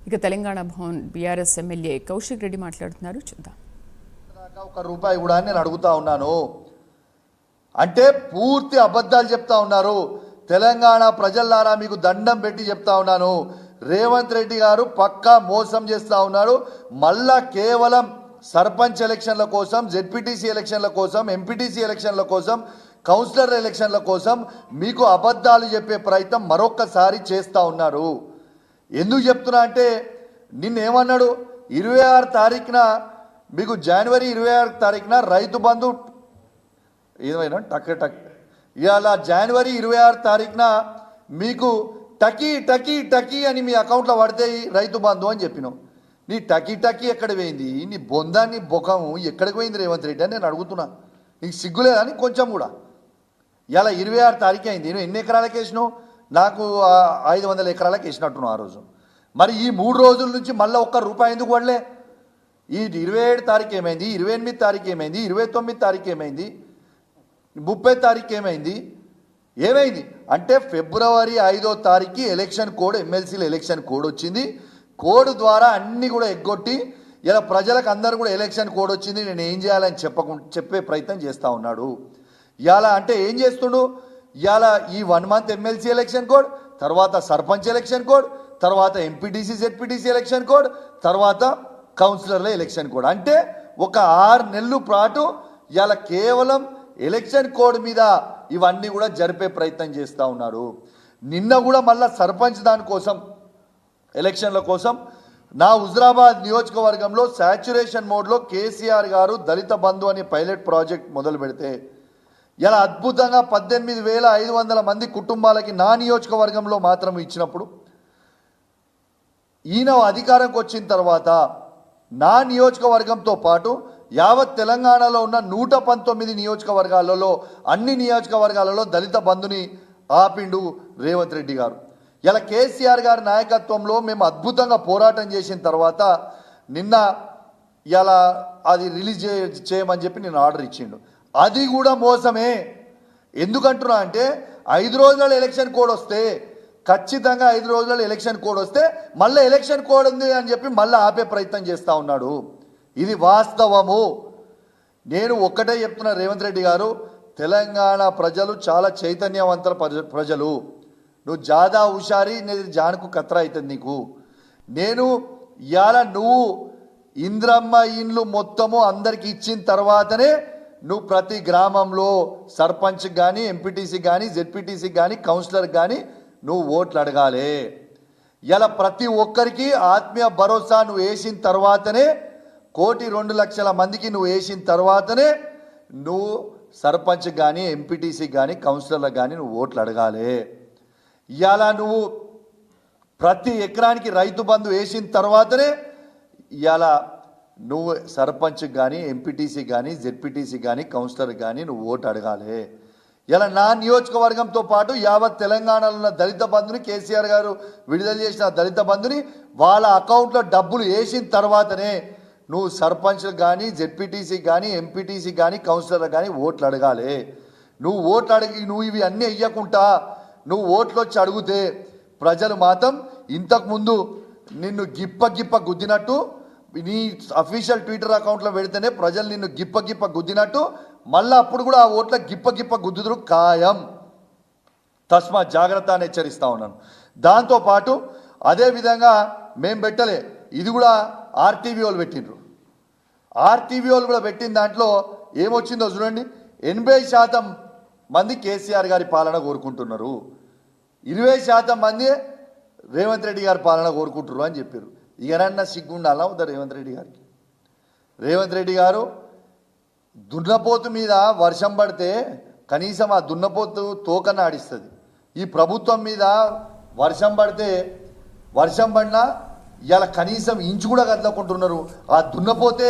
ఇక Telangana Bhavan BRS MLA Kaushik Reddy మాట్లాడుతున్నారు, చూద్దాం. ఒక్క రూపాయి కూడా నేను అడుగుతా ఉన్నాను అంటే పూర్తి అబద్ధాలు చెప్తా ఉన్నారు. తెలంగాణ ప్రజలారా మీకు దండం పెట్టి చెప్తా ఉన్నాను, రేవంత్ రెడ్డి గారు పక్కా మోసం చేస్తూ ఉన్నాడు. మళ్ళా కేవలం సర్పంచ్ ఎలక్షన్ల కోసం, జెడ్పీటీసీ ఎలక్షన్ల కోసం, ఎంపీటీసీ ఎలక్షన్ల కోసం, కౌన్సిలర్ ఎలక్షన్ల కోసం మీకు అబద్ధాలు చెప్పే ప్రయత్నం మరొక్కసారి చేస్తూ ఉన్నారు. ఎందుకు చెప్తున్నా అంటే నిన్నేమన్నాడు, 26 తారీఖున మీకు జనవరి 26 తారీఖున రైతు బంధు ఏమైనా టక్ ఇవాళ జనవరి 26 తారీఖున మీకు టకీ టకీ టకీ అని మీ అకౌంట్లో పడతాయి రైతు బంధు అని చెప్పినావు. నీ టకీ టకీ ఎక్కడ పోయింది, నీ బొందాన్ని బొకము ఎక్కడికి పోయింది రేవంత్ రెడ్డి అని నేను అడుగుతున్నా. నీకు సిగ్గులేదని కొంచెం కూడా. ఇలా 26 తారీఖు అయింది, నేను ఎన్ని ఎకరాలకు వేసినావు? నాకు 500 ఎకరాలకు వేసినట్టున్నావు ఆ రోజు. మరి ఈ 3 రోజుల నుంచి మళ్ళీ ఒక్క రూపాయి ఎందుకు పడలే? ఈ 27 తారీఖు ఏమైంది, 28 తారీఖు ఏమైంది, 29 తారీఖు ఏమైంది, 30 తారీఖు ఏమైంది? అంటే ఫిబ్రవరి 5వ తారీఖు ఎలక్షన్ కోడ్, ఎమ్మెల్సీల ఎలక్షన్ కోడ్ వచ్చింది. కోడ్ ద్వారా అన్నీ కూడా ఎగ్గొట్టి ఇలా ప్రజలకు అందరూ కూడా ఎలక్షన్ కోడ్ వచ్చింది, నేను ఏం చేయాలని చెప్పే ప్రయత్నం చేస్తూ ఉన్నాడు. ఇలా అంటే ఏం చేస్తుడు? ఇలా ఈ 1 మంత్ ఎమ్మెల్సీ ఎలక్షన్ కోడ్, తర్వాత సర్పంచ్ ఎలక్షన్ కోడ్, తర్వాత ఎంపీటీసీ జెడ్పీటీసీ ఎలక్షన్ కోడ్, తర్వాత కౌన్సిలర్ల ఎలక్షన్ కోడ్. అంటే ఒక 6 నెలల పాటు ఇలా కేవలం ఎలక్షన్ కోడ్ మీద ఇవన్నీ కూడా జరిపే ప్రయత్నం చేస్తూ ఉన్నారు. నిన్న కూడా మళ్ళీ సర్పంచ్ దానికోసం ఎలక్షన్ల కోసం నా హుజరాబాద్ నియోజకవర్గంలో శాచ్యురేషన్ మోడ్లో కేసీఆర్ గారు దళిత బంధు అనే పైలట్ ప్రాజెక్ట్ మొదలు పెడితే ఇలా అద్భుతంగా 18,500 మంది కుటుంబాలకి నా నియోజకవర్గంలో మాత్రం ఇచ్చినప్పుడు, ఈయన అధికారంకి వచ్చిన తర్వాత నా నియోజకవర్గంతో పాటు యావత్ తెలంగాణలో ఉన్న 119 నియోజకవర్గాలలో అన్ని నియోజకవర్గాలలో దళిత బంధుని ఆపిండు రేవంత్ రెడ్డి గారు. ఇలా కేసీఆర్ గారి నాయకత్వంలో మేము అద్భుతంగా పోరాటం చేసిన తర్వాత నిన్న ఇలా అది రిలీజ్ చేయమని చెప్పి నేను ఆర్డర్ ఇచ్చిండు. అది కూడా మోసమే. ఎందుకంటున్నా అంటే 5 రోజుల ఎలక్షన్ కోడ్ వస్తే, ఖచ్చితంగా 5 రోజుల ఎలక్షన్ కోడ్ వస్తే మళ్ళీ ఎలక్షన్ కోడ్ ఉంది అని చెప్పి మళ్ళీ ఆపే ప్రయత్నం చేస్తూ ఉన్నాడు. ఇది వాస్తవము. నేను ఒక్కటే చెప్తున్నా, రేవంత్ రెడ్డి గారు, తెలంగాణ ప్రజలు చాలా చైతన్యవంతుల ప్రజలు. నువ్వు జాదా హుషారి జానుకు కత్రా అవుతుంది నీకు. నేను ఇవాళ నువ్వు ఇంద్రమ్మ ఇండ్లు మొత్తము అందరికి ఇచ్చిన తర్వాతనే నువ్వు ప్రతి గ్రామంలో సర్పంచ్కి కానీ, ఎంపీటీసీ కానీ, జెడ్పీటీసీ కానీ, కౌన్సిలర్కి కానీ నువ్వు ఓట్లు అడగాలి. ఇలా ప్రతి ఒక్కరికి ఆత్మీయ భరోసా నువ్వు వేసిన తర్వాతనే, 1,02,00,000 మందికి నువ్వు వేసిన తర్వాతనే నువ్వు సర్పంచ్ కానీ, ఎంపీటీసీ కానీ, కౌన్సిలర్లకు కానీ నువ్వు ఓట్లు అడగాలి. ఇవాళ నువ్వు ప్రతి ఎకరానికి రైతు బంధు వేసిన తర్వాతనే ఇవాళ నువ్వు సర్పంచ్కి కానీ, ఎంపీటీసీ కానీ, జెడ్పీటీసీ కానీ, కౌన్సిలర్ కానీ నువ్వు ఓటు అడగాలి. ఇలా నా నియోజకవర్గంతో పాటు యావత్ తెలంగాణలో ఉన్న దళిత బంధుని, కేసీఆర్ గారు విడుదల చేసిన దళిత బంధుని వాళ్ళ అకౌంట్లో డబ్బులు వేసిన తర్వాతనే నువ్వు సర్పంచ్లకు కానీ, జెడ్పీటీసీ కానీ, ఎంపీటీసీ కానీ, కౌన్సిలర్ కానీ ఓట్లు అడగాలి. నువ్వు ఓట్లు అడిగి నువ్వు ఇవి అన్నీ ఇవ్వకుండా నువ్వు ఓట్లు వచ్చి అడిగితే ప్రజలు మాత్రం ఇంతకుముందు నిన్ను గిప్ప గుద్దినట్టు, నీ అఫీషియల్ ట్విట్టర్ అకౌంట్లో పెడితేనే ప్రజలు నిన్ను గిప్ప గుద్దినట్టు మళ్ళీ అప్పుడు కూడా ఆ ఓట్ల గిప్ప గుద్దుదురు ఖాయం. తస్మా జాగ్రత్త అని హెచ్చరిస్తూ ఉన్నాను. దాంతోపాటు అదేవిధంగా మేము పెట్టలే, ఇది కూడా ఆర్టీవీ వాళ్ళు పెట్టిండ్రు. ఆర్టీవీ వాళ్ళు కూడా పెట్టిన దాంట్లో ఏమొచ్చిందో చూడండి. 80% మంది కేసీఆర్ గారి పాలన కోరుకుంటున్నారు, 20% మంది రేవంత్ రెడ్డి గారి పాలన కోరుకుంటున్నారు అని చెప్పారు. ఇకనన్నా సిగ్గుండాలా వద్దా రేవంత్ రెడ్డి గారికి? రేవంత్ రెడ్డి గారు దున్నపోతు మీద వర్షం పడితే కనీసం ఆ దున్నపోతు తోకన్న ఆడిస్తుంది. ఈ ప్రభుత్వం మీద వర్షం పడినా ఇలా కనీసం ఇంచు కూడా కదలకుంటున్నారు. ఆ దున్నపోతే